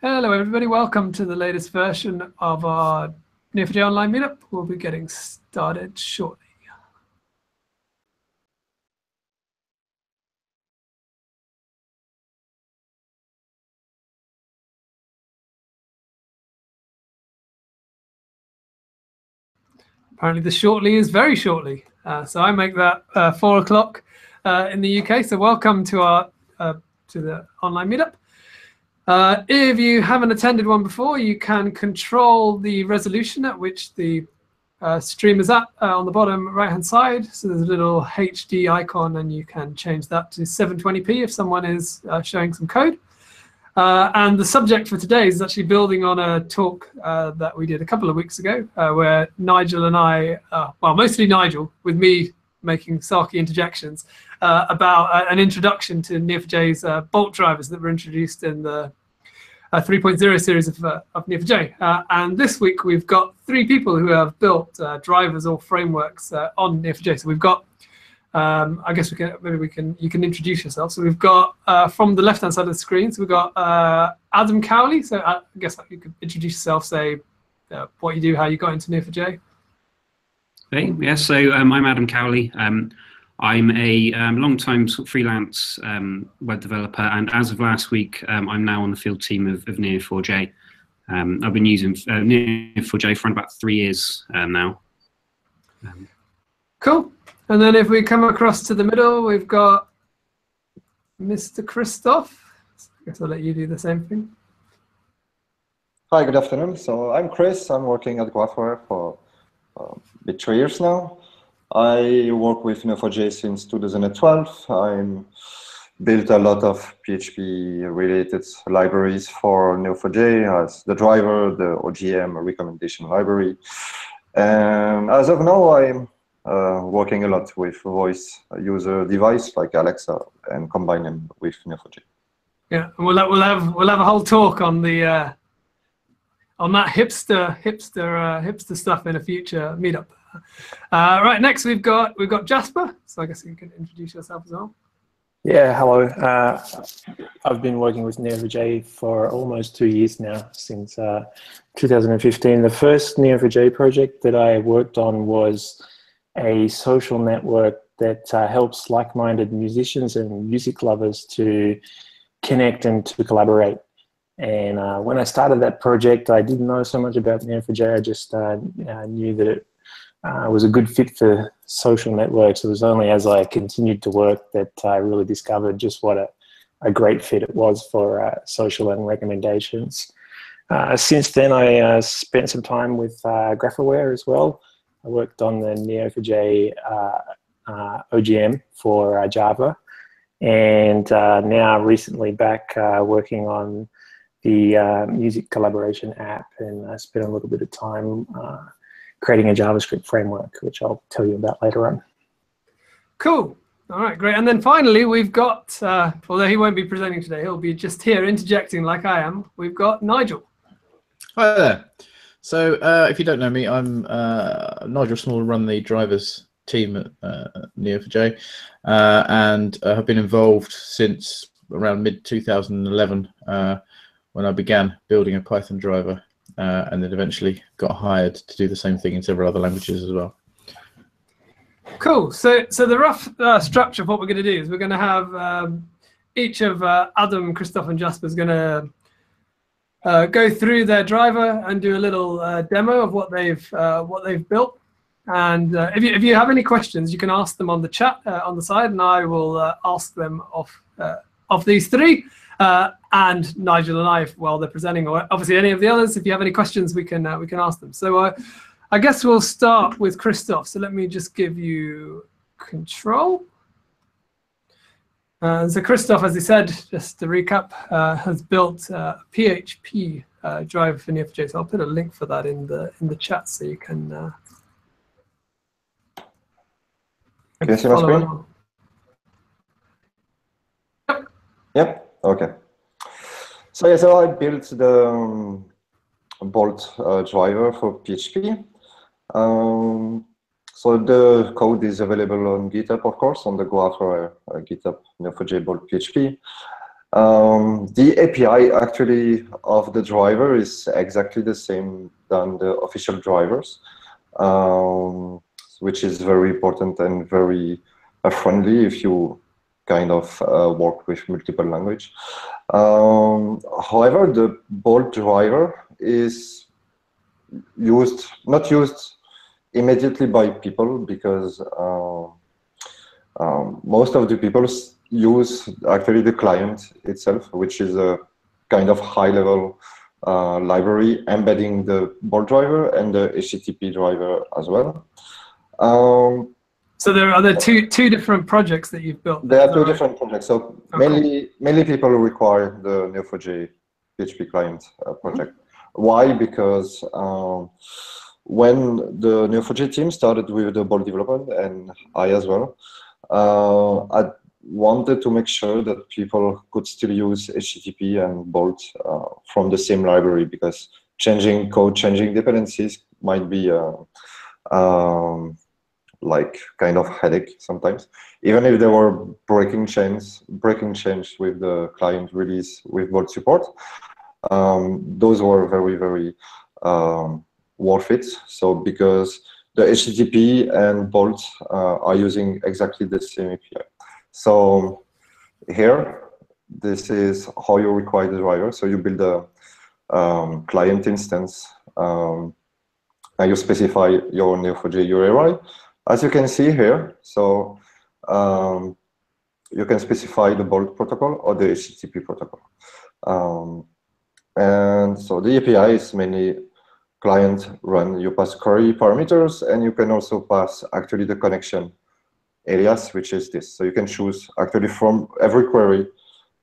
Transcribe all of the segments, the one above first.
Hello everybody, welcome to the latest version of our Neo4j online meetup. We'll be getting started shortly. Apparently the shortly is very shortly. So I make that 4 o'clock in the UK. So welcome to our to the online meetup. If you haven't attended one before, you can control the resolution at which the stream is at on the bottom right hand side. So there's a little HD icon and you can change that to 720p if someone is showing some code. And the subject for today is actually building on a talk that we did a couple of weeks ago where Nigel and I, well, mostly Nigel, with me making sarky interjections, about an introduction to Neo4j's Bolt drivers that were introduced in the 3.0 series of Neo4j. And this week we've got 3 people who have built drivers or frameworks on Neo4j. So we've got, I guess you can introduce yourself. So we've got from the left-hand side of the screen, so we've got Adam Cowley. So I guess you could introduce yourself, say what you do, how you got into Neo4j. Hey, yeah, so I'm Adam Cowley. I'm a long-time sort of freelance web developer, and as of last week, I'm now on the field team of Neo4j. I've been using Neo4j for about 3 years now. Cool. And then if we come across to the middle, we've got Mr. Christoph. I guess I'll let you do the same thing. Hi, good afternoon. So I'm Chris. I'm working at Graphware for about 3 years now. I work with Neo4j since 2012. I built a lot of PHP-related libraries for Neo4j as the driver, the OGM, recommendation library. And as of now, I'm working a lot with voice user device like Alexa and combine them with Neo4j. Yeah, and we'll have a whole talk on the on that hipster stuff in a future meetup. Right, next we've got Jasper. So I guess you can introduce yourself as well. Yeah, hello. I've been working with Neo4j for almost 2 years now, since 2015. The first Neo4j project that I worked on was a social network that helps like-minded musicians and music lovers to connect and to collaborate. And when I started that project, I didn't know so much about Neo4j. I just knew that it was a good fit for social networks. It was only as I continued to work that I really discovered just what a great fit it was for social and recommendations. Since then, I spent some time with Graphware as well. I worked on the Neo4j OGM for Java, and now recently back working on the music collaboration app, and I spent a little bit of time creating a JavaScript framework, which I'll tell you about later on. Cool. All right, great. And then finally, we've got, although he won't be presenting today, he'll be just here interjecting like I am. We've got Nigel. Hi there. So if you don't know me, I'm Nigel Small, run the drivers team at Neo4j, and have been involved since around mid-2011 when I began building a Python driver, and then eventually got hired to do the same thing in several other languages as well. Cool. So the rough structure of what we're going to do is we're going to have each of Adam, Christoph, and Jasper is going to go through their driver and do a little demo of what they've built. And if you have any questions, you can ask them on the chat on the side, and I will ask them of these 3. And Nigel and I, while they're presenting, or obviously any of the others, if you have any questions, we can ask them. So I guess we'll start with Christoph. So let me just give you control. So Christoph, as he said, just to recap, has built a PHP driver for Neo4j. So I'll put a link for that in the chat so you can. Can you see my screen? Yep. Yep. Okay. So yeah, so I built the Bolt driver for PHP. So the code is available on GitHub, of course, on the Graphware GitHub Neo4j Bolt PHP. The API actually of the driver is exactly the same than the official drivers, which is very important and very friendly if you kind of work with multiple language. However, the Bolt driver is not used immediately by people because most of the people use actually the client itself, which is a kind of high-level library embedding the Bolt driver and the HTTP driver as well. So are there two different projects that you've built? There are two different projects. So cool. mainly people require the Neo4j PHP client project. Why? Because when the Neo4j team started with the Bolt development, and I as well, I wanted to make sure that people could still use HTTP and Bolt from the same library, because changing code, changing dependencies might be like kind of headache sometimes. Even if there were breaking change with the client release with Bolt support, those were very, very worth it. So because the HTTP and Bolt are using exactly the same API. So here, this is how you require the driver. So you build a client instance, and you specify your Neo4j URI. As you can see here, so you can specify the Bolt protocol or the HTTP protocol. And so the API is mainly client run. You pass query parameters, and you can also pass actually the connection alias, which is this. So you can choose actually from every query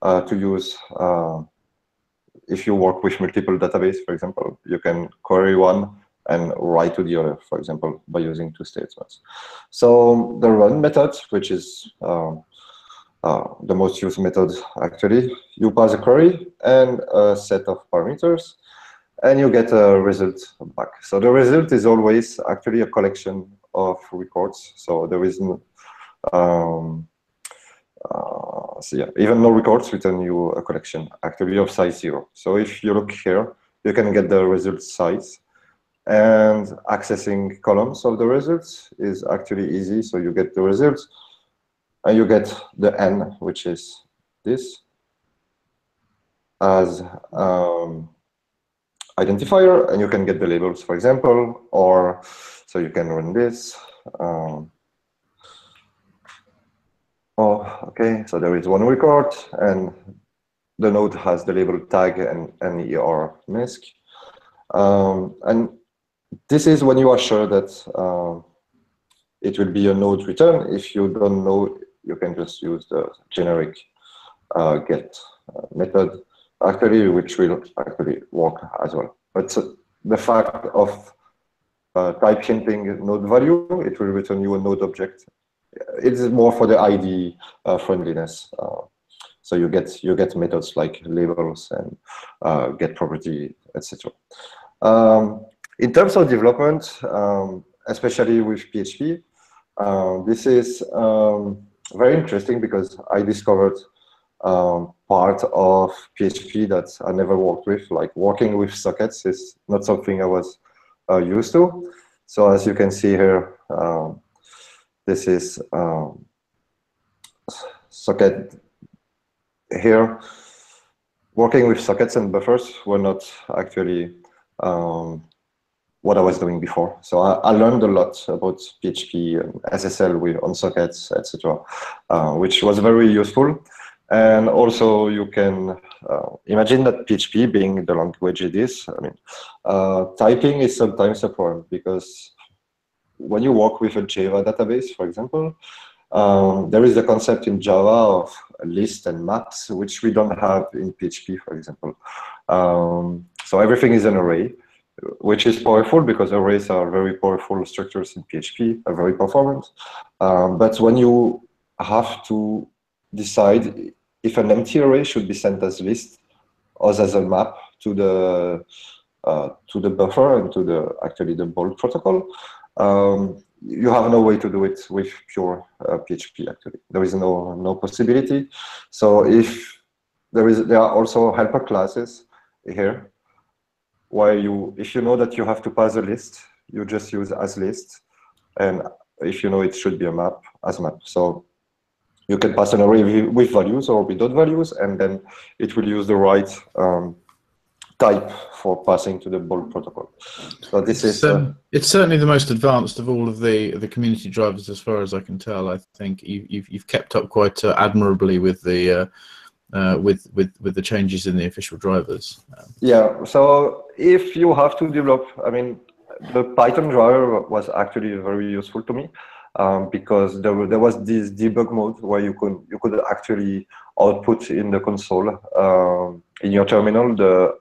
to use. If you work with multiple databases, for example, you can query one and write to the other, for example, by using two statements. So the run method, which is the most used method, actually, you pass a query and a set of parameters, and you get a result back. So the result is always actually a collection of records. So there is no, so yeah, even no records return you a collection actually of size 0. So if you look here, you can get the result size, and accessing columns of the results is actually easy. So you get the results, and you get the n, which is this, as identifier, and you can get the labels, for example, or so you can run this. Okay, so there is one record, and the node has the label tag and NER misc. And this is when you are sure that it will be a node return. If you don't know, you can just use the generic get method, actually, which will actually work as well. But the fact of type hinting node value, it will return you a node object. It is more for the ID friendliness. So you get methods like labels and get property, etc. In terms of development, especially with PHP, this is very interesting because I discovered part of PHP that I never worked with. Like working with sockets is not something I was used to. So as you can see here, this is socket here. Working with sockets and buffers were not actually what I was doing before. So I learned a lot about PHP and SSL on sockets, etc., which was very useful. And also you can imagine that PHP being the language it is, I mean, typing is sometimes a problem because when you work with a Java database, for example, there is a concept in Java of list and maps, which we don't have in PHP, for example. So everything is an array, which is powerful because arrays are very powerful structures in PHP, are very performant. But when you have to decide if an empty array should be sent as list or as a map to the buffer and to the actually the Bolt protocol, you have no way to do it with pure PHP. Actually, there is no possibility. So if there are also helper classes here, where if you know that you have to pass a list, you just use as list, and if you know it should be a map, as map. So you can pass an array with values or without values, and then it will use the right type for passing to the Bolt protocol. So this is it's certainly the most advanced of all of the community drivers, as far as I can tell. I think you've kept up quite admirably with the with the changes in the official drivers. Yeah. So if you have to develop, I mean, the Python driver was actually very useful to me. Because there was this debug mode where you could actually output in the console in your terminal the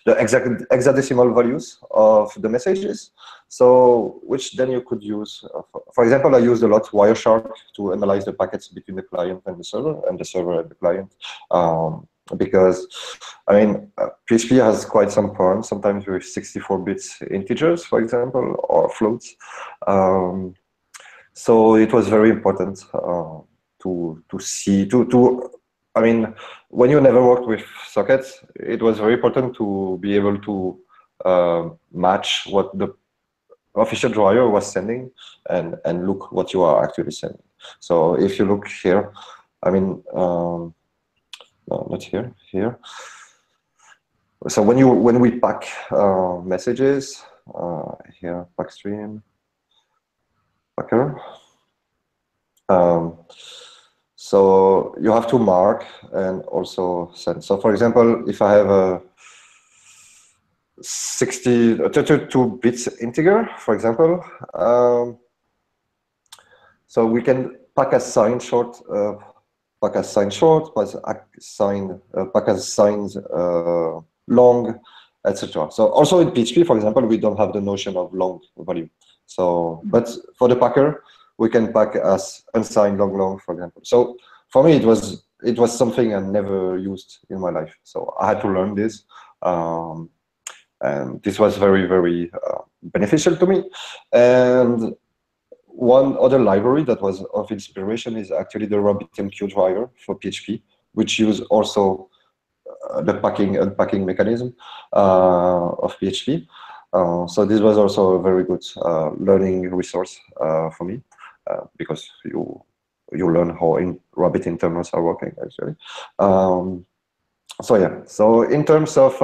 hexadecimal values of the messages. So which then you could use. For example, I used a lot Wireshark to analyze the packets between the client and the server and the client. Because I mean, PHP has quite some params, sometimes with 64 bits integers, for example, or floats. So it was very important I mean, when you never worked with sockets, it was very important to be able to match what the official driver was sending and look what you are actually sending. So if you look here, I mean, no, not here, here. So when we pack messages, here, pack stream, packer. So you have to mark and also send. So for example, if I have a 32 bits integer, for example, so we can pack as sign short, pack as sign short, pack as signs long, etc. So also in PHP, for example, we don't have the notion of long value. So, but for the packer, we can pack as unsigned long, for example. So for me, it was something I never used in my life. So I had to learn this, and this was very, very beneficial to me. And one other library that was of inspiration is actually the RabbitMQ driver for PHP, which use also the packing unpacking mechanism of PHP. So this was also a very good learning resource for me, because you learn how Rabbit internals are working actually. So yeah, so in terms of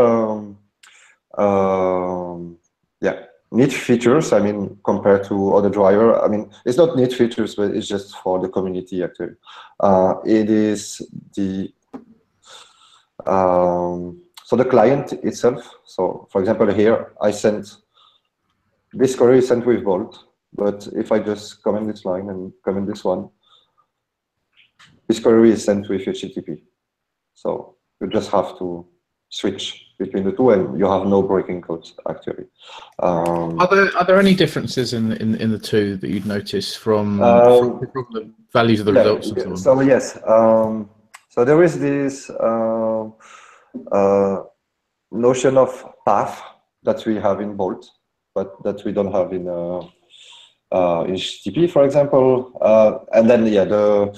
yeah, neat features, I mean, compared to other driver, I mean, it's not neat features, but it's just for the community actually. It is the so the client itself. So for example, here I sent this query is sent with Bolt, but if I just comment this line and comment this one, this query is sent with HTTP. So you just have to switch between the two, and you have no breaking codes actually. Are there any differences in the two that you'd notice from the values of the results and so on? So yes, so there is this notion of path that we have in Bolt, but that we don't have in HTTP, for example. And then yeah, the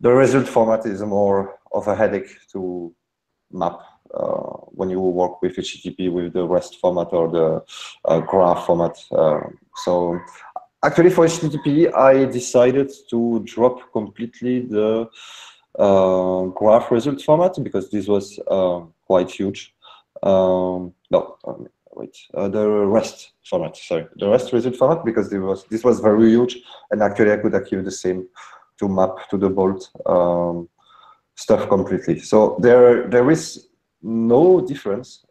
result format is more of a headache to map when you work with HTTP with the REST format or the graph format. So actually for HTTP, I decided to drop completely the graph result format because this was quite huge. The REST format, sorry, the REST result format, because this was very huge, and actually I could achieve the same to map to the Bolt stuff completely. So there is no difference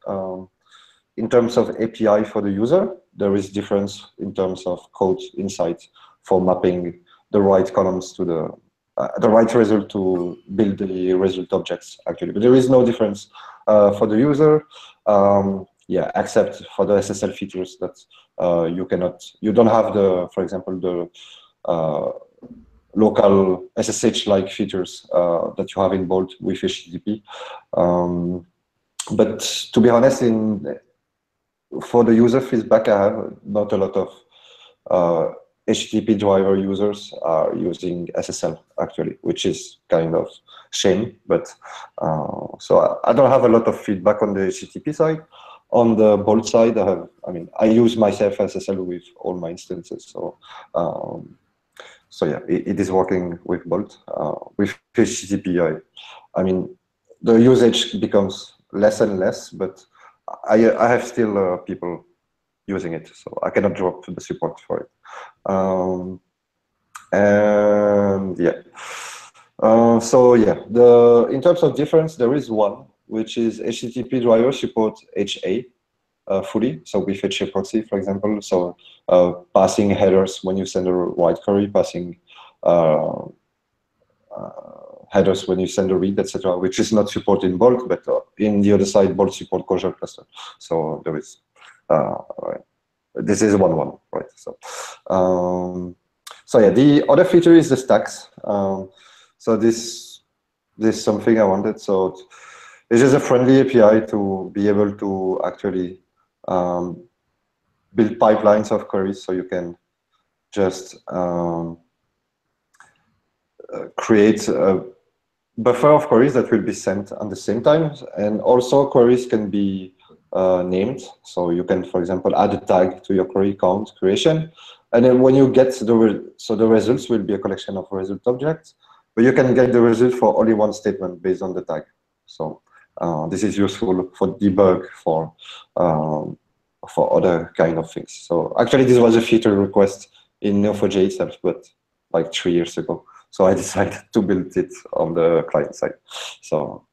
in terms of API for the user. There is difference in terms of code inside for mapping the right columns to the right result to build the result objects actually. But there is no difference for the user. Yeah, except for the SSL features that you don't have for example, the local SSH-like features that you have in Bolt with HTTP. But to be honest, for the user feedback, I have not a lot of HTTP driver users are using SSL actually, which is kind of shame. But so I don't have a lot of feedback on the HTTP side. On the Bolt side, I use myself SSL with all my instances. So so yeah, it is working with Bolt. With HTTP, I mean, the usage becomes less and less, but I have still people using it, so I cannot drop the support for it. And yeah, so yeah, in terms of difference, there is one, which is HTTP driver support HA fully. So with HA proxy, for example, so passing headers when you send a write query, passing headers when you send a read, etc., which is not supported in Bolt, but in the other side, Bolt support Clojure cluster. So there is. This is 1.1, right? So, so yeah, the other feature is the stacks. So this is something I wanted. So it's just a friendly API to be able to actually build pipelines of queries, so you can just create a buffer of queries that will be sent at the same time, and also queries can be named. So you can, for example, add a tag to your query count creation, and then when you get the results will be a collection of result objects, but you can get the result for only one statement based on the tag. So this is useful for debug, for other kind of things. So actually, this was a feature request in Neo4j itself, but like 3 years ago. So I decided to build it on the client side. So.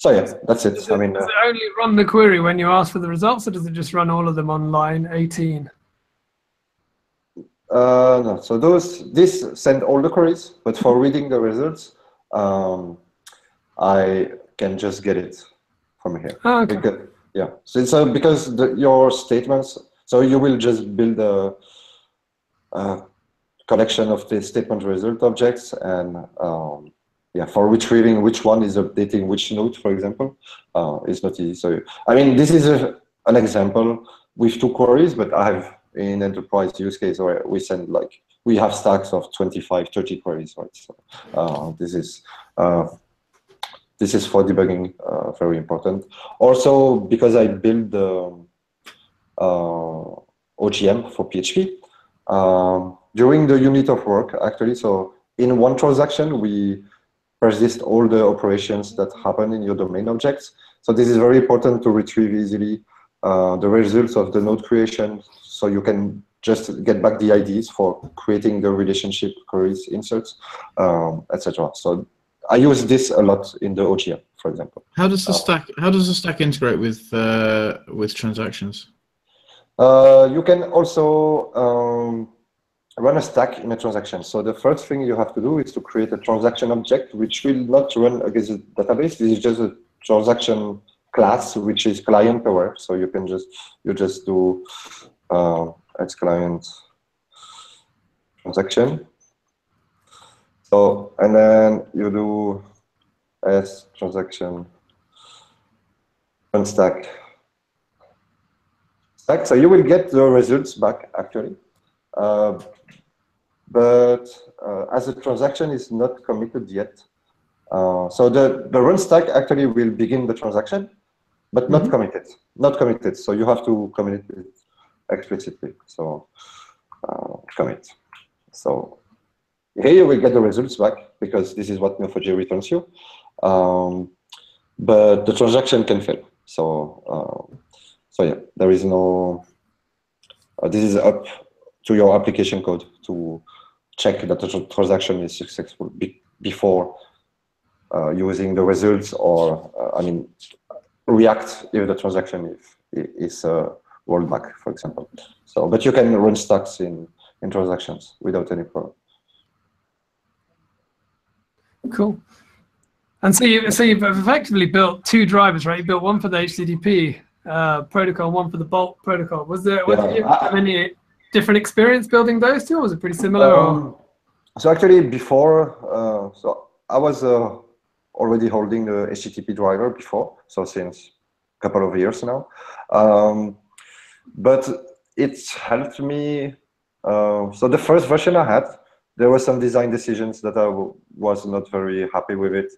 So yeah, that's it. Does it only run the query when you ask for the results, or does it just run all of them on line 18? No, so this send all the queries, but for reading the results, I can just get it from here. Oh, okay. Yeah, so it's because your statements, so you will just build a collection of the statement result objects, and yeah, for retrieving which one is updating which node, for example, it's not easy. So, I mean, this is an example with 2 queries, but I have in enterprise use case where we have stacks of 25, 30 queries, right? So, this is for debugging very important. Also, because I build the OGM for PHP, during the unit of work, actually, so in one transaction, we persist all the operations that happen in your domain objects. So this is very important to retrieve easily the results of the node creation, so you can just get back the IDs for creating the relationship queries, inserts, etc. So I use this a lot in the OGM, for example. How does the stack integrate with transactions? You can also run a stack in a transaction. So the first thing you have to do is to create a transaction object, which will not run against the database. This is just a transaction class, which is client aware. So you can just do as client transaction. So, and then you do as transaction run stack. So you will get the results back actually. But as the transaction is not committed yet, so the run stack actually will begin the transaction, but not committed. Not committed. So you have to commit it explicitly. So commit. So here you will get the results back because this is what Neo4j returns you. But the transaction can fail. So so yeah, there is no. This is up to your application code to check that the transaction is successful before using the results, or I mean, react if the transaction is rolled back, for example. So, but you can run stacks in transactions without any problem. Cool. And so you've effectively built 2 drivers, right? You built one for the HTTP protocol, one for the Bolt protocol. Was you have any different experience building those 2, or was it pretty similar? So actually, before, so I was already holding the HTTP driver before, so since a couple of years now. But it's helped me So the first version I had, there were some design decisions that I was not very happy with it,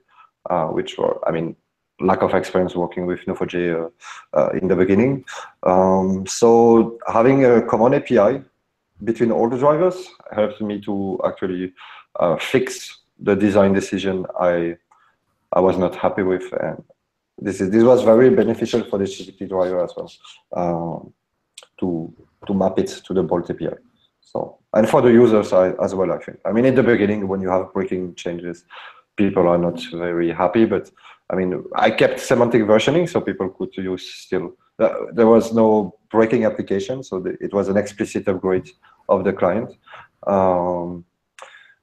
which were, I mean, lack of experience working with Neo4j in the beginning. So having a common API between all the drivers helped me to actually fix the design decision I was not happy with, and this was very beneficial for the HTTP driver as well, to map it to the Bolt API. So, and for the users as well, I think. I mean, in the beginning, when you have breaking changes, people are not very happy, but I mean, I kept semantic versioning so people could use still. There was no breaking application, so it was an explicit upgrade of the client.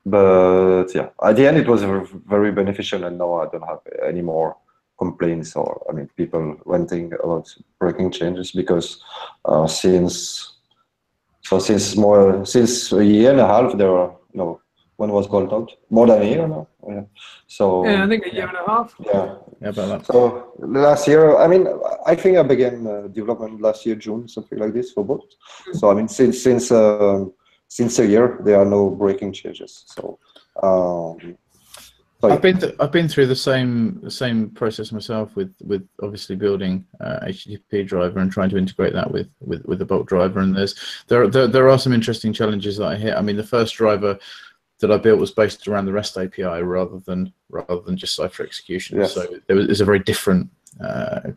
But yeah, at the end, it was very beneficial, and now I don't have any more complaints or, I mean, people ranting about breaking changes, because since a year and a half, there are, no, when was Bolt out? More than a year now. Yeah. So yeah, I think a year and a half. Yeah. Yeah, about that. So last year, I mean, I think I began development last year, June, something like this for Bolt. So I mean, since a year, there are no breaking changes. So. I've been through the same process myself with obviously building HTTP driver and trying to integrate that with the Bolt driver. And there are some interesting challenges that I hit. I mean, the first driver that I built was based around the REST API rather than just Cypher execution. Yes. So there's a very different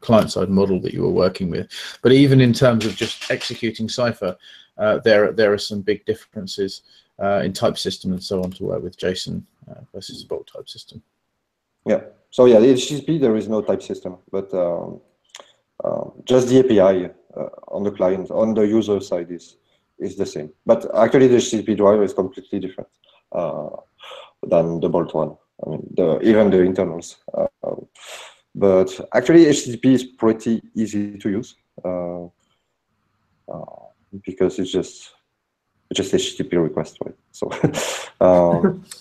client-side model that you were working with. But even in terms of just executing Cypher, there are some big differences in type system and so on to work with JSON versus Bolt type system. Yeah. So yeah, the HTTP, there is no type system, but just the API on the client, on the user side is the same. But actually, the HTTP driver is completely different than the Bolt one. I mean, even the internals. But actually, HTTP is pretty easy to use because it's just HTTP request, right? So,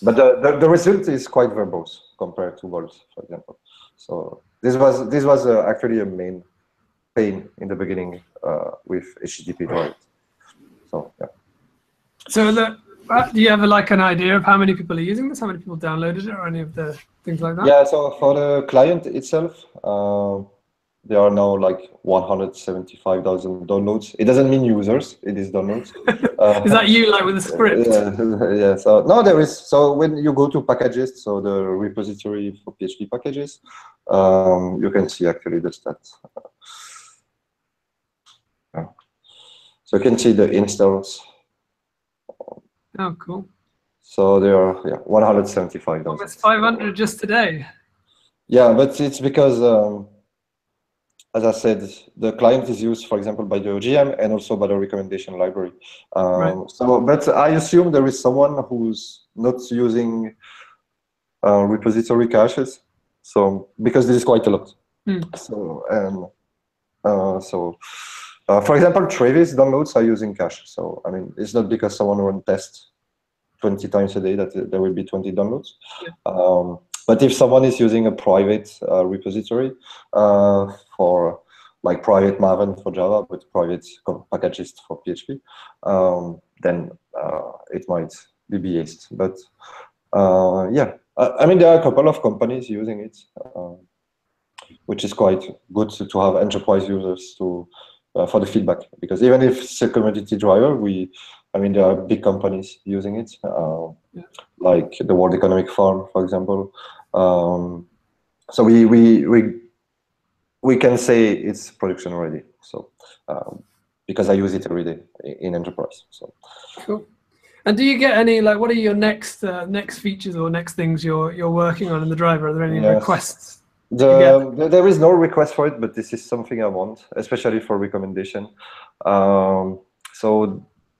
but the result is quite verbose compared to Bolt, for example. So this was actually a main pain in the beginning with HTTP drivers. So yeah. So do you have like an idea of how many people are using this? How many people downloaded it, or any of the things like that? Yeah. So for the client itself, there are now like 175,000 downloads. It doesn't mean users; it is downloads. Is that you, like with a script? Yeah. So no, there is. So when you go to packages, so the repository for PHP packages, you can see actually the stats. So you can see the installs. Oh, cool. So there are 175,000. Almost 500 just today. Yeah, but it's because, as I said, the client is used, for example, by the OGM and also by the recommendation library. Right. So, but I assume there is someone who's not using repository caches. So because this is quite a lot. So for example, Travis downloads are using cache. So I mean, it's not because someone runs tests 20 times a day that there will be 20 downloads. Yeah. But if someone is using a private repository for like private Maven for Java, but private packages for PHP, then it might be biased. But yeah, I mean, there are a couple of companies using it, which is quite good to have enterprise users to for the feedback, because even if it's a commodity driver, I mean, there are big companies using it, like the World Economic Forum, for example. So we can say it's production ready. So because I use it every day in enterprise. So cool. And do you get any, like, what are your next features or next things you're working on in the driver? Are there any requests? There is no request for it, but this is something I want, especially for recommendation. So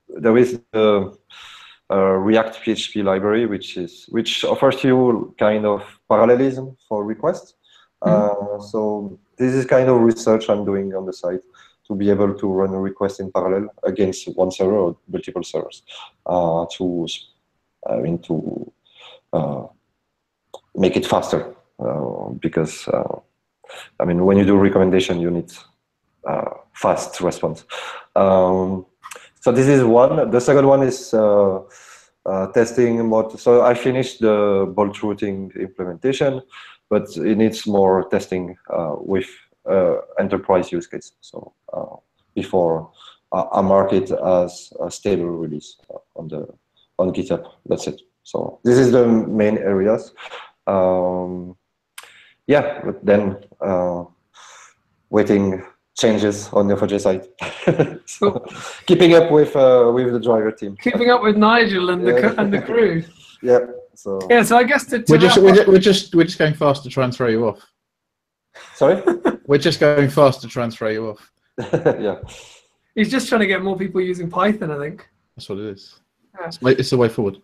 there is the React PHP library, which offers you kind of parallelism for requests. So this is kind of research I'm doing on the side to be able to run a request in parallel against one server or multiple servers to make it faster. Because I mean, when you do recommendation, you need fast response. So this is one. The second one is testing what. So I finished the bolt routing implementation, but it needs more testing with enterprise use case. So before I mark it as a stable release on GitHub. That's it. So this is the main areas. Yeah, but then waiting changes on the Neo4j side. So keeping up with the driver team. Keeping up with Nigel and the crew. Yeah. So yeah. So I guess we're just going fast to try and throw you off. Sorry. We're just going fast to try and throw you off. Yeah. He's just trying to get more people using Python, I think. That's what it is. Yeah. It's the way forward.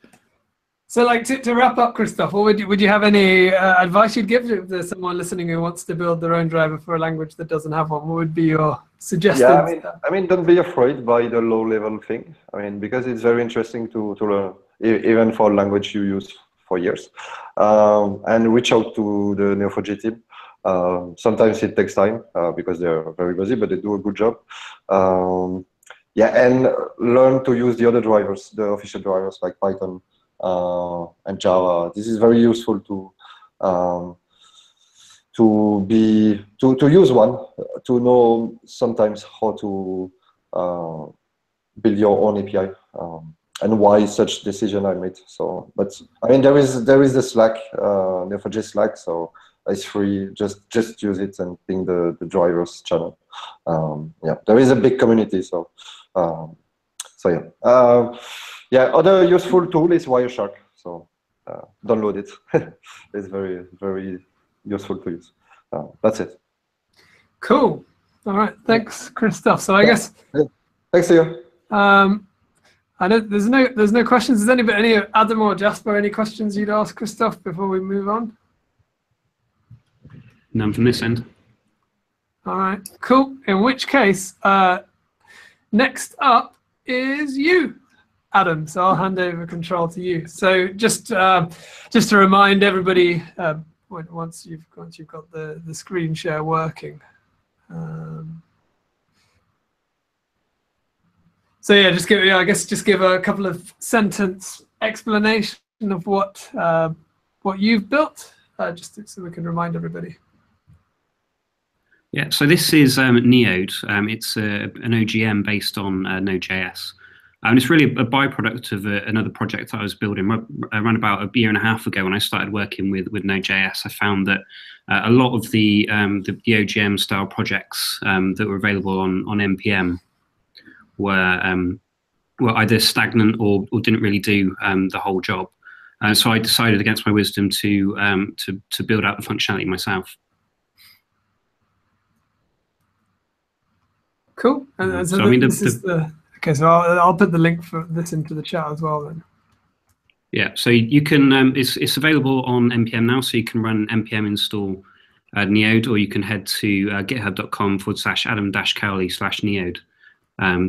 So, like, to wrap up, Christoph, would you have any advice you'd give if there's someone listening who wants to build their own driver for a language that doesn't have one? What would be your suggestions? Yeah, I mean, don't be afraid by the low-level thing. I mean, because it's very interesting to learn, even for a language you use for years, and reach out to the Neo4j team. Sometimes it takes time because they're very busy, but they do a good job. Yeah, and learn to use the other drivers, the official drivers like Python and Java. This is very useful to use one, to know sometimes how to build your own API and why such decision I made. So, but I mean, there is the Slack, Neo4j Slack, so it's free. Just use it and ping the drivers channel. Yeah, there is a big community. So, yeah. Yeah, other useful tool is Wireshark. So download it. It's very, very useful to use. That's it. Cool. All right. Thanks, Christoph. So I guess. Thanks to you. I know there's no questions. Is any Adam or Jasper any questions you'd ask Christoph before we move on? None from this end. All right. Cool. In which case, next up is you, Adam. So I'll hand over control to you. So just to remind everybody, once you've got the screen share working. So yeah, just give a couple of sentence explanation of what you've built, just so we can remind everybody. Yeah, so this is Neode. It's an OGM based on Node.js. And it's really a byproduct of another project I was building around about a year and a half ago when I started working with Node.js. I found that a lot of the OGM style projects that were available on NPM were either stagnant or didn't really do the whole job. So I decided against my wisdom to build out the functionality myself. Cool. And so I mean, okay, so I'll put the link for this into the chat as well then. Yeah, so you can, it's available on NPM now, so you can run npm install Neode, or you can head to github.com/adam-cowley/Neode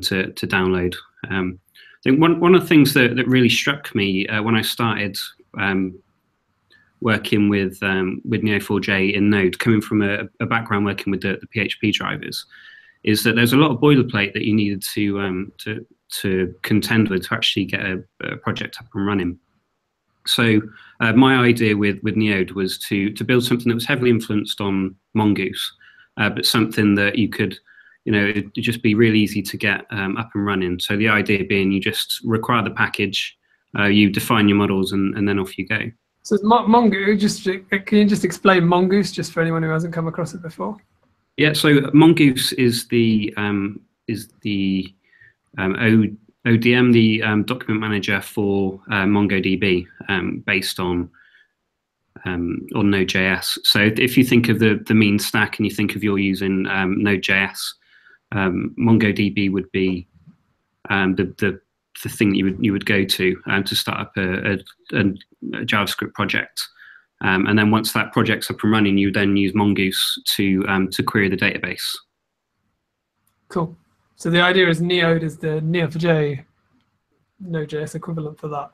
to download. I think one of the things that really struck me when I started working with Neo4j in Node, coming from a background working with the PHP drivers, is that there's a lot of boilerplate that you needed to contend with to actually get a project up and running. So my idea with Neode was to build something that was heavily influenced on Mongoose, but something that you could, it'd just be really easy to get up and running. So the idea being you just require the package, you define your models, and then off you go. So Mongoose, can you just explain Mongoose just for anyone who hasn't come across it before? Yeah, so Mongoose is the ODM, the document manager for MongoDB, based on Node.js. So if you think of the mean stack and you think of you're using Node.js, MongoDB would be the thing that you would go to start up a JavaScript project. And then once that project's up and running, you then use Mongoose to query the database. Cool. So the idea is Neode is the Neo4j Node.js equivalent for that.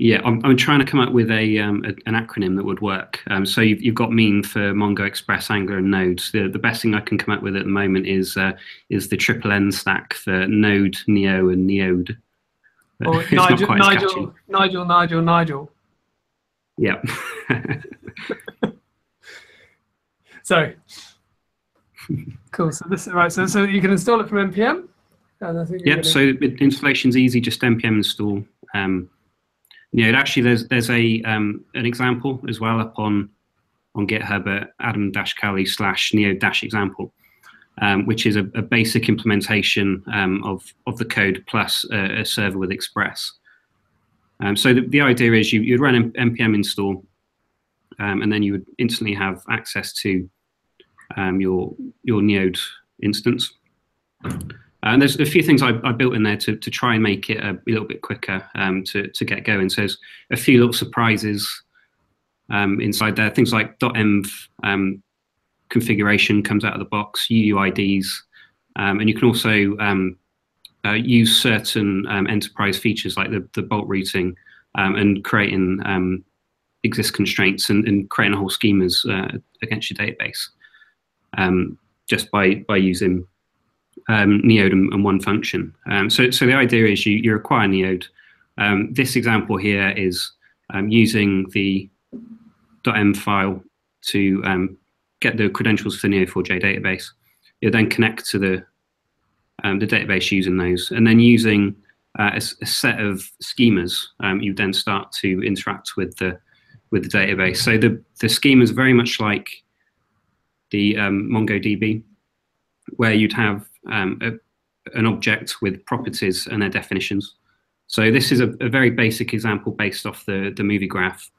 Yeah, I'm trying to come up with an acronym that would work. So you've got mean for Mongo, Express, Angular, and Node. The best thing I can come up with at the moment is the triple N stack for Node, Neo, and Neode. Or It's not quite as catchy. Nigel. Yeah. Sorry. Cool. So this right. So you can install it from npm. And I think Yep. So installation's easy. Just npm install. Actually, there's an example as well up on GitHub at adam-cowley/neo-example, which is a basic implementation of the code plus a server with Express. So the idea is you'd run npm install, and then you would instantly have access to your Neode instance. And there's a few things I built in there to try and make it a little bit quicker to get going. So there's a few little surprises inside there. Things like .env configuration comes out of the box, UUIDs, and you can also use certain enterprise features like the bolt routing and creating exist constraints and creating whole schemas against your database just by using Neode and one function. So the idea is you require Neode. This example here is using the .env file to get the credentials for the Neo4j database. You'll then connect to the database using those, and then using a set of schemas, you then start to interact with the database. So the schema is very much like the MongoDB, where you'd have an object with properties and their definitions. So this is a very basic example based off the movie graph.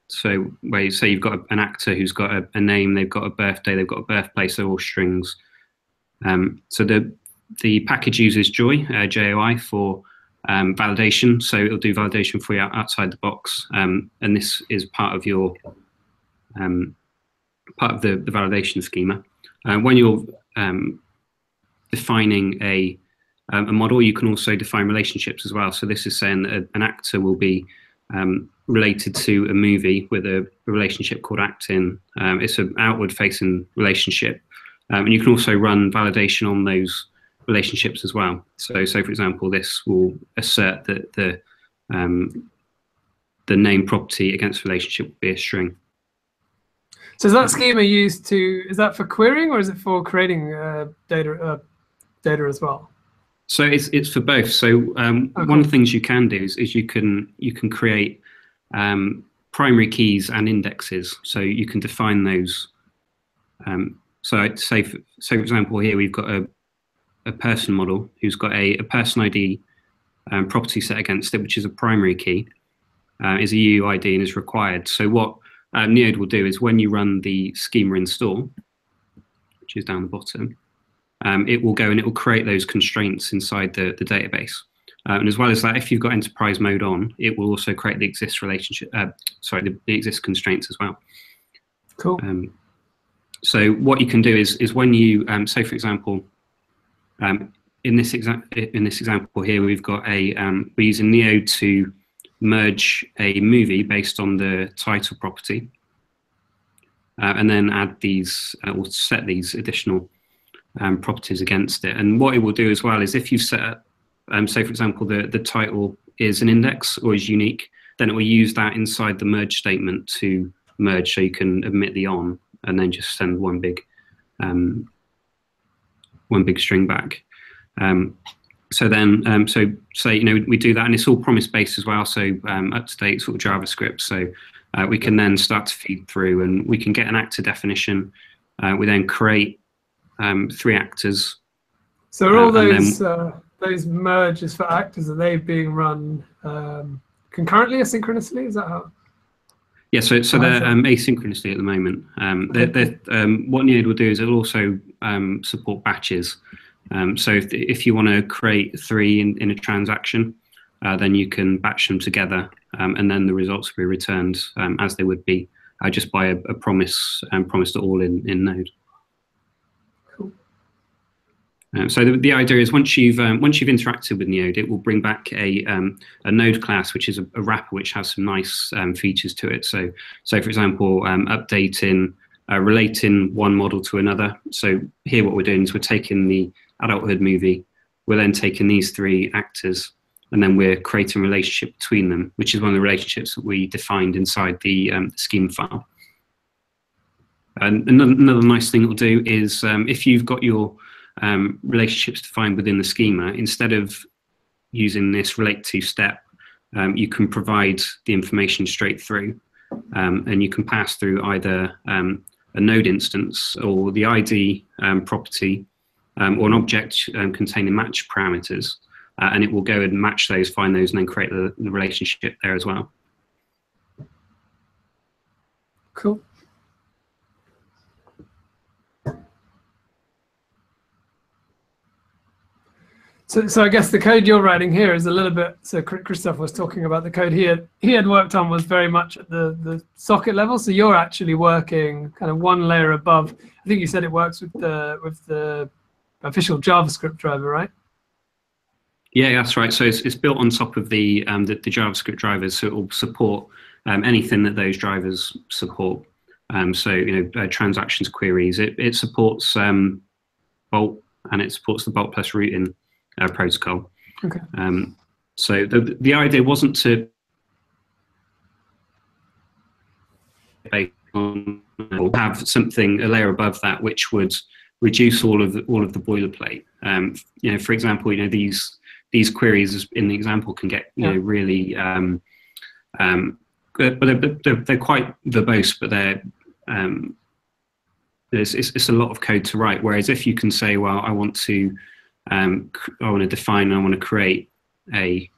So where you say you've got an actor who's got a name, they've got a birthday, they've got a birthplace, they're all strings. So the package uses Joy, JOI, for validation. So it'll do validation for you outside the box, and this is part of your part of the validation schema. When you're defining a model, you can also define relationships as well. So this is saying that an actor will be related to a movie with a relationship called actin. It's an outward-facing relationship, and you can also run validation on those relationships as well. So for example, this will assert that the name property against relationship will be a string. So is that schema used is that for querying, or is it for creating data as well? So it's for both. So one of the things you can do is you can create primary keys and indexes. So you can define those. So I'd say, for example, here we've got a person model who's got a person ID property set against it, which is a primary key, is a UUID and is required. So what Neode will do is when you run the schema install, which is down the bottom, it will go and it will create those constraints inside the database. And as well as that, if you've got enterprise mode on, it will also create the exist relationship, the exist constraints as well. Cool. So what you can do is when you, say for example, in this example here, we've got we're using Neode to merge a movie based on the title property, and then add these or set these additional properties against it. And what it will do as well is if you set up, say for example, the title is an index or is unique, then it will use that inside the merge statement to merge, so you can omit the on and then just send one big string back. So then, so say, we do that, and it's all promise based as well. So up to date sort of JavaScript. So we can then start to feed through, and we can get an actor definition. We then create 3 actors. So are all those merges for actors, are they being run concurrently, asynchronously? Is that how? Yeah, so they're asynchronously at the moment. What Neode will do is it'll also support batches. So if you want to create 3 in a transaction, then you can batch them together, and then the results will be returned as they would be just by a promise to all in Node. Cool. So the idea is once you've interacted with Node, it will bring back a node class, which is a wrapper which has some nice features to it. So for example, updating, relating one model to another. So here what we're doing is we're taking the adulthood movie, we're then taking these three actors, and then we're creating a relationship between them, which is one of the relationships that we defined inside the schema file. And another nice thing it will do is if you've got your relationships defined within the schema, instead of using this relate to step, you can provide the information straight through, and you can pass through either a node instance or the ID property or an object containing match parameters, and it will go and match those, find those, and then create the relationship there as well. Cool. So I guess the code you're writing here is a little bit, so Christoph was talking about the code he had worked on was very much at the socket level. So you're actually working kind of one layer above. I think you said it works with the official JavaScript driver, right? Yeah, that's right. So it's built on top of the JavaScript drivers, so it will support anything that those drivers support. So transactions queries. It supports Bolt, and it supports the Bolt plus routing protocol. Okay. So the idea wasn't to have something a layer above that which would reduce all of the boilerplate. For example, these queries in the example can get really but they're quite verbose, but it's a lot of code to write. Whereas if you can say, well, I want to define, I want to create a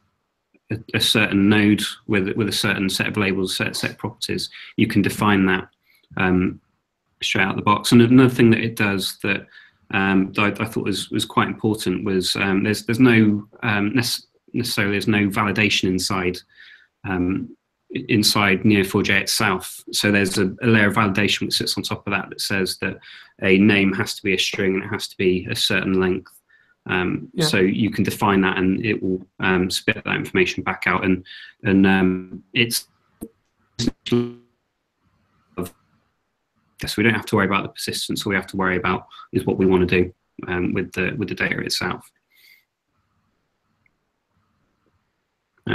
certain node with a certain set of labels, set properties, you can define that straight out of the box. And another thing that it does that I thought was quite important was there's no necessarily there's no validation inside Neo4j itself. So there's a layer of validation that sits on top of that says that a name has to be a string and it has to be a certain length. So you can define that, and it will spit that information back out, and it's so we don't have to worry about the persistence. All we have to worry about is what we want to do with the data itself.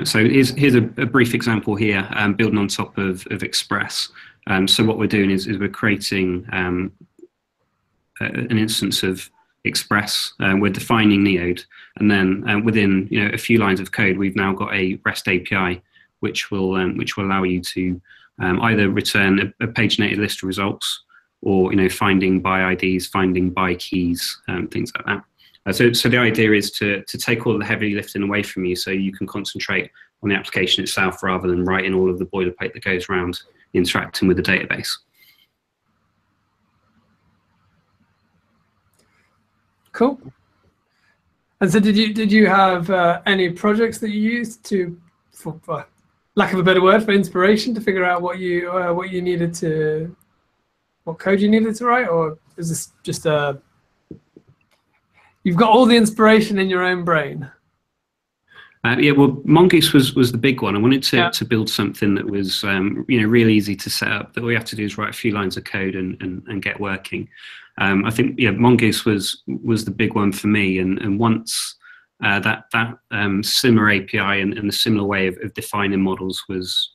So here's a brief example here, building on top of Express. So what we're doing is we're creating an instance of Express. We're defining Neode, and then within a few lines of code, we've now got a REST API which will allow you to either return a paginated list of results, or finding by IDs, finding by keys, things like that. So the idea is to take all the heavy lifting away from you, so you can concentrate on the application itself rather than writing all of the boilerplate that goes around interacting with the database. Cool. And so did you have any projects that you used for lack of a better word, for inspiration, to figure out what you needed to, what code you needed to write, or is this just you've got all the inspiration in your own brain? Yeah, well, Mongoose was the big one. I wanted to build something that was really easy to set up. That all you have to do is write a few lines of code and get working. I think Mongoose was the big one for me. And once that similar API and the similar way of defining models was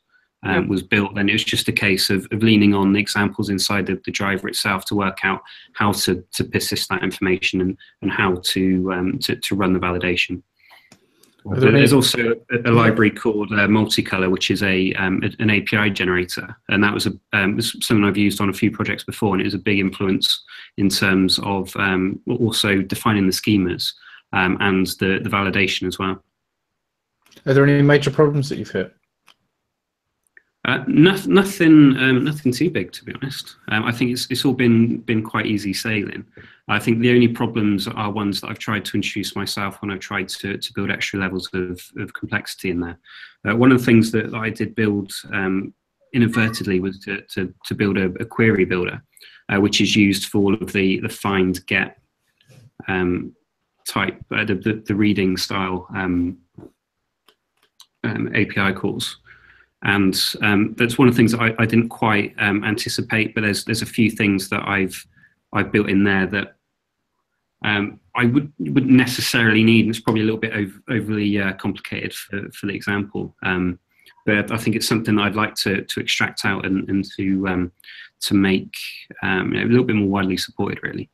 built, then it was just a case of leaning on the examples inside the driver itself to work out how to persist that information and how to run the validation. There's also a library called Multicolor, which is an API generator, and that was something I've used on a few projects before, and it was a big influence in terms of also defining the schemas and the validation as well. Are there any major problems that you've hit? Nothing too big, to be honest. I think it's all been quite easy sailing. I think the only problems are ones that I've tried to introduce myself when I've tried to build extra levels of complexity in there. One of the things that I did build inadvertently was to build a query builder, which is used for all of the find, get, type, the reading style API calls. And that's one of the things that I didn't quite anticipate, but there's a few things that I've built in there that I wouldn't necessarily need, and it's probably a little bit overly complicated for the example. But I think it's something that I'd like to extract out and to make a little bit more widely supported, really.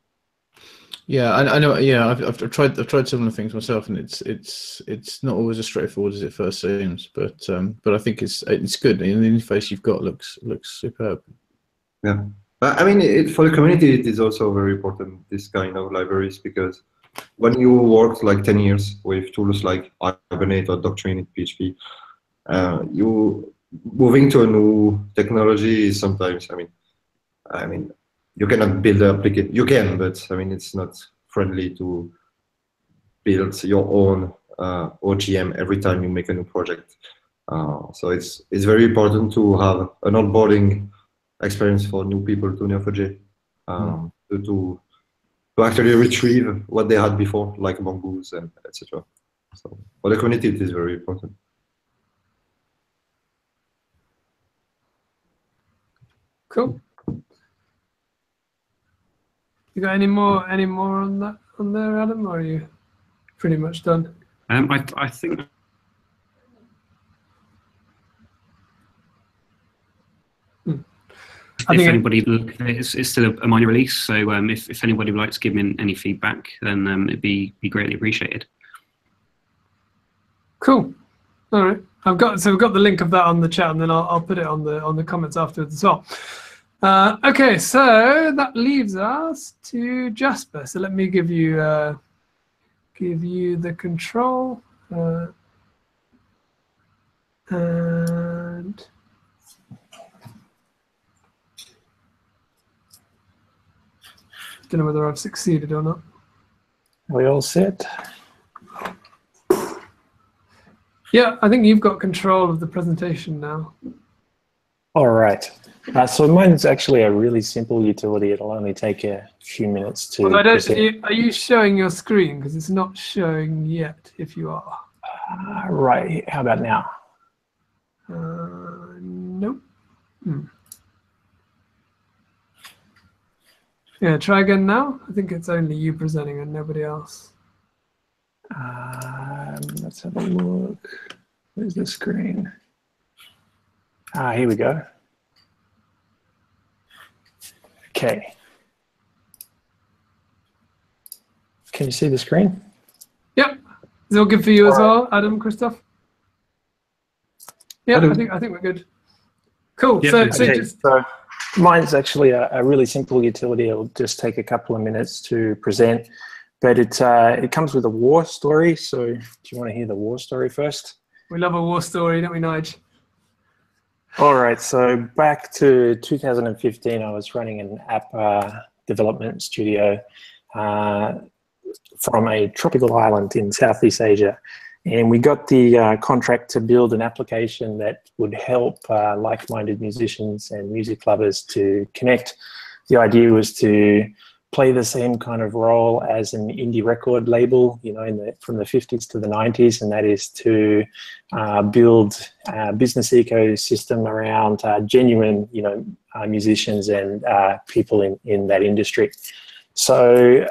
Yeah, I know. Yeah, I've tried similar things myself, and it's not always as straightforward as it first seems. But I think it's good. And the interface you've got looks superb. Yeah, I mean, for the community, it is also very important, this kind of libraries, because when you work like 10 years with tools like Hibernate or Doctrine in PHP, you moving to a new technology is sometimes, I mean, you cannot build an application. You can, but I mean, it's not friendly to build your own OGM every time you make a new project. So it's very important to have an onboarding experience for new people to Neo4j, to actually retrieve what they had before, like Mongoose and etc. So for the community, it is very important. Cool. You got any more on there, Adam, or are you pretty much done? I think. If anybody look at it, it's still a minor release. So if anybody would like to give me any feedback, then it'd be greatly appreciated. Cool. All right. We've got the link of that on the chat, and then I'll put it on the comments afterwards as well. Okay, so that leaves us to Jasper. So let me give you the control, and don't know whether I've succeeded or not. Are we all set? Yeah, I think you've got control of the presentation now. All right. So mine's actually a really simple utility. It'll only take a few minutes to. Well, are you showing your screen? Because it's not showing yet. If you are. Right. How about now? Nope. Yeah, try again now. I think it's only you presenting and nobody else. Let's have a look. Where's the screen? Here we go. Okay. Can you see the screen? Yep. Is it all good for you as well, Adam, Christoph? Yeah, I think we're good. Cool. Yeah, so mine's actually a really simple utility. It'll just take a couple of minutes to present, but it comes with a war story. So do you want to hear the war story first? We love a war story, don't we, Nigel? All right, so back to 2015, I was running an app development studio from a tropical island in Southeast Asia. And we got the contract to build an application that would help like-minded musicians and music lovers to connect. The idea was to play the same kind of role as an indie record label, you know, from the 50s to the 90s, and that is to build a business ecosystem around genuine, you know, musicians and people in that industry. So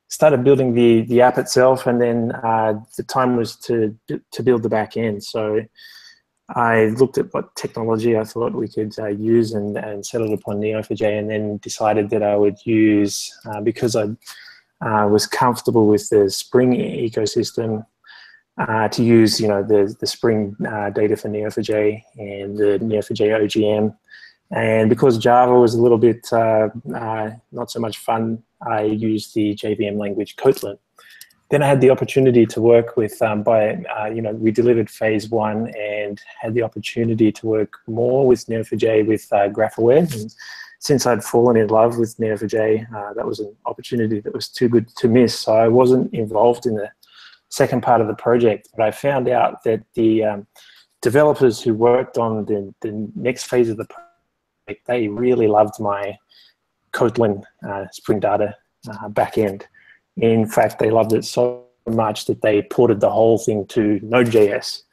started building the app itself, and then the time was to build the back end. So I looked at what technology I thought we could use and settled upon Neo4j, and then decided that I would use, because I was comfortable with the Spring ecosystem, to use, you know, the Spring data for Neo4j and the Neo4j OGM. And because Java was a little bit not so much fun, I used the JVM language Kotlin. Then I had the opportunity to work with, you know, we delivered phase 1 and had the opportunity to work more with Neo4j with GraphAware. And since I'd fallen in love with Neo4j, that was an opportunity that was too good to miss. So I wasn't involved in the second part of the project, but I found out that the developers who worked on the next phase of the project, they really loved my Kotlin Spring Data backend. In fact, they loved it so much that they ported the whole thing to Node.js.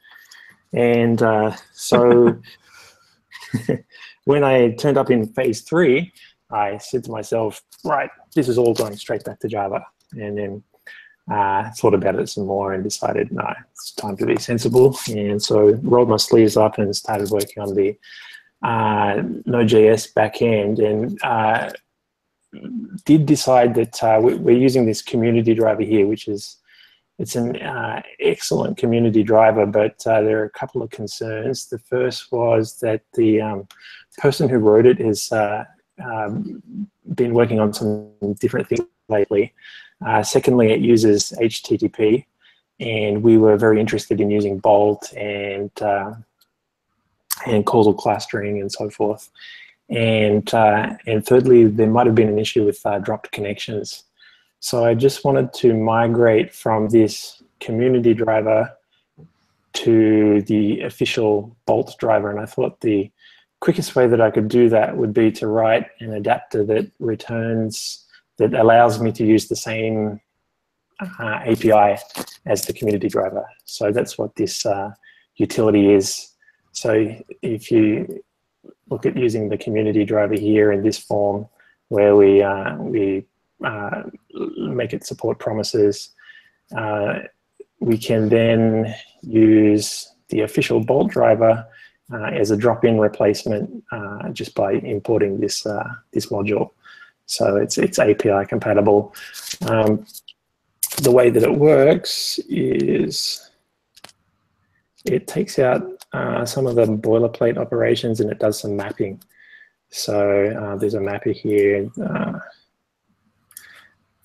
And so when I turned up in phase 3, I said to myself, right, this is all going straight back to Java. And then thought about it some more and decided, no, it's time to be sensible. And so rolled my sleeves up and started working on the Node.js backend, and did decide that we're using this community driver here, which is, it's an excellent community driver, but there are a couple of concerns. The first was that the person who wrote it has been working on some different things lately. Secondly, it uses HTTP, and we were very interested in using Bolt and causal clustering and so forth. And thirdly, there might have been an issue with dropped connections. So I just wanted to migrate from this community driver to the official Bolt driver, and I thought the quickest way that I could do that would be to write an adapter that returns, that allows me to use the same API as the community driver. So that's what this utility is. So if you look at using the community driver here in this form, where we make it support promises, we can then use the official Bolt driver as a drop-in replacement just by importing this this module. So it's API compatible. The way that it works is it takes out some of the boilerplate operations and it does some mapping. So there's a mapper here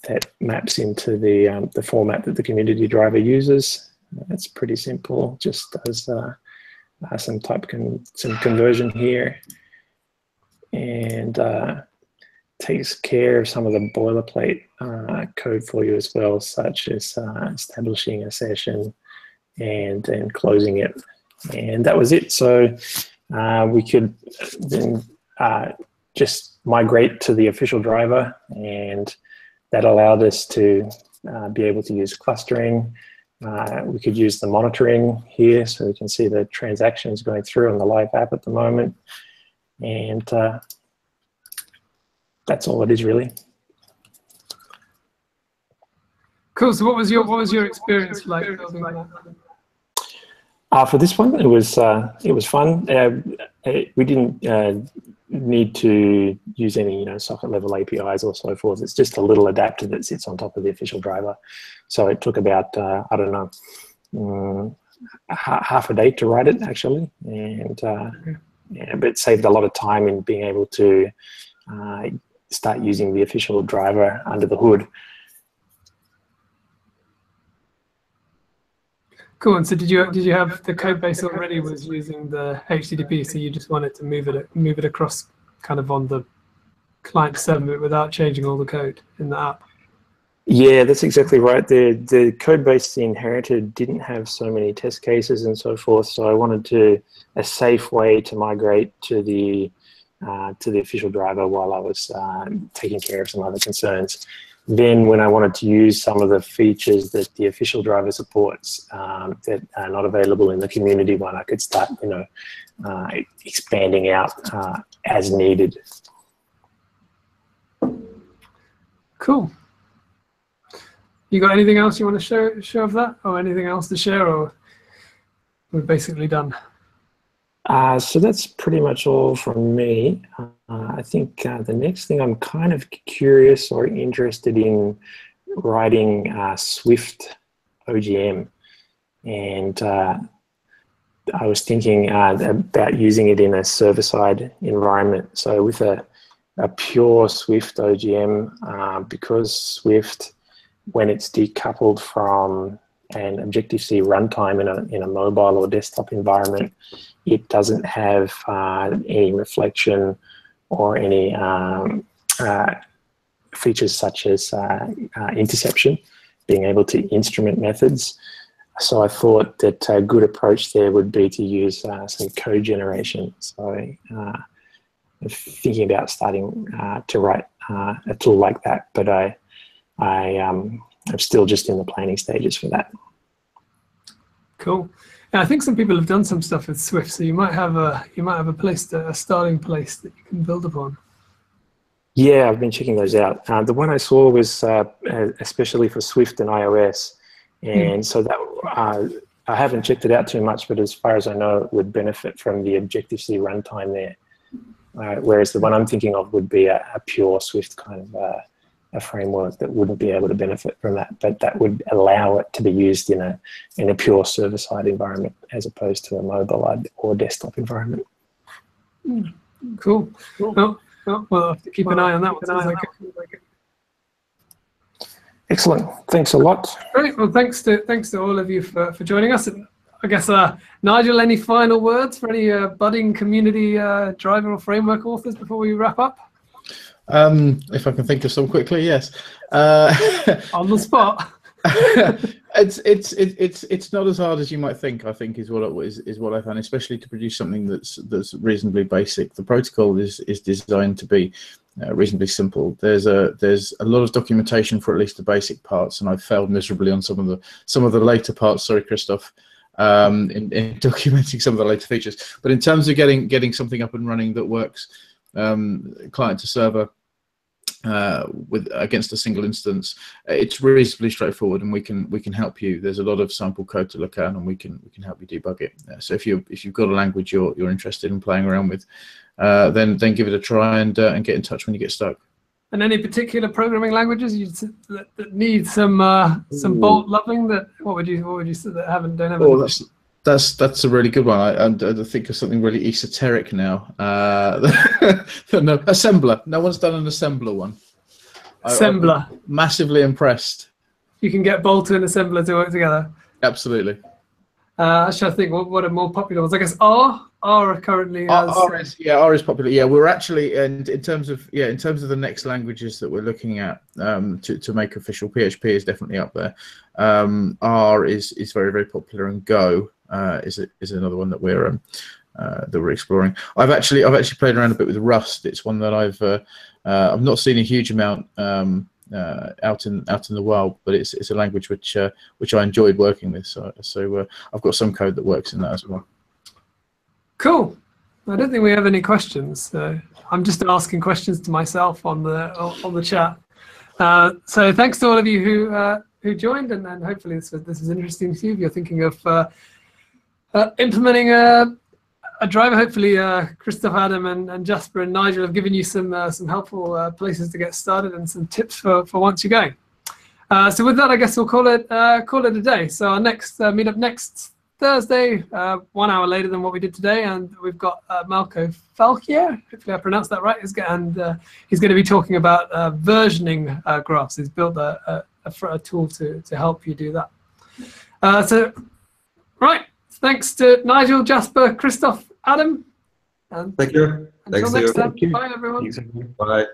that maps into the format that the community driver uses. It's pretty simple, just does some conversion here, and takes care of some of the boilerplate code for you as well, such as establishing a session and then closing it. And that was it. So we could then just migrate to the official driver, and that allowed us to be able to use clustering. We could use the monitoring here, so we can see the transactions going through on the live app at the moment. And that's all it is, really. Cool. So what was your experience like building that? For this one, it was fun. We didn't need to use any socket level APIs or so forth. It's just a little adapter that sits on top of the official driver. So it took about I don't know, half a day to write it actually, and yeah, but it saved a lot of time in being able to start using the official driver under the hood. Cool. And so did you have the code base already was using the HTTP, so you just wanted to move it across kind of on the client server without changing all the code in the app? Yeah, that's exactly right. The code base inherited didn't have so many test cases and so forth, so I wanted a safe way to migrate to the official driver while I was taking care of some other concerns. Then when I wanted to use some of the features that the official driver supports that are not available in the community one, I could start expanding out as needed. Cool. You got anything else you want to show of that, or anything else to share, or we're basically done? So that's pretty much all from me. I think the next thing, I'm kind of curious or interested in writing Swift OGM, and I was thinking about using it in a server-side environment. So with a pure Swift OGM, because Swift, when it's decoupled from an Objective-C runtime in a mobile or desktop environment, it doesn't have any reflection or any features such as interception, being able to instrument methods. So I thought that a good approach there would be to use some code generation. So I'm thinking about starting to write a tool like that, but I I'm still just in the planning stages for that. Cool. Yeah, I think some people have done some stuff with Swift, so you might have a starting place that you can build upon. Yeah, I've been checking those out. The one I saw was especially for Swift and iOS, and so that I haven't checked it out too much, but as far as I know, it would benefit from the Objective-C runtime there. Whereas the one I'm thinking of would be a pure Swift kind of a framework that wouldn't be able to benefit from that, but that would allow it to be used in a pure server-side environment as opposed to a mobile or desktop environment. Cool. Well, we'll have to keep an eye on that one. Excellent. Thanks a lot. Great. Well, thanks to all of you for joining us. And I guess, Nigel, any final words for any budding community driver or framework authors before we wrap up? If I can think of some quickly, yes. On the spot. It's not as hard as you might think. I think is what I found, especially to produce something that's reasonably basic. The protocol is designed to be reasonably simple. There's a lot of documentation for at least the basic parts, and I've failed miserably on some of the later parts. Sorry, Christoph. In documenting some of the later features, but in terms of getting something up and running that works client to server against a single instance, it's reasonably straightforward, and we can help you. There's a lot of sample code to look at, and we can help you debug it. So if you've got a language you're interested in playing around with, then give it a try and get in touch when you get stuck. And any particular programming languages that need some Bolt loving? What would you say that don't have? Oh, that's a really good one. I think of something really esoteric now. No, assembler. No one's done an assembler one. Assembler. I'm massively impressed. You can get Bolt and assembler to work together. Absolutely. I should think what are more popular ones. I guess R currently has. R is popular. Yeah, we're actually, and in terms of the next languages that we're looking at to make official, PHP is definitely up there. R is very, very popular, and Go is another one that we're exploring. I've actually played around a bit with Rust. It's one that I've not seen a huge amount out in the wild, but it's a language which I enjoyed working with. So I've got some code that works in that as well. Cool. I don't think we have any questions. I'm just asking questions to myself on the chat. So thanks to all of you who joined, and hopefully this is interesting to you. If you're thinking of implementing a driver, hopefully Christoph, Adam, and Jasper and Nigel have given you some helpful places to get started and some tips for once you're going. So with that, I guess we'll call it a day. So our next meetup next Thursday, 1 hour later than what we did today, and we've got Malco Falkier, hopefully I pronounced that right, and he's going to be talking about versioning graphs. He's built a tool to help you do that. So, right, thanks to Nigel, Jasper, Christoph, Adam. And thank you. Until next time, bye everyone. Bye.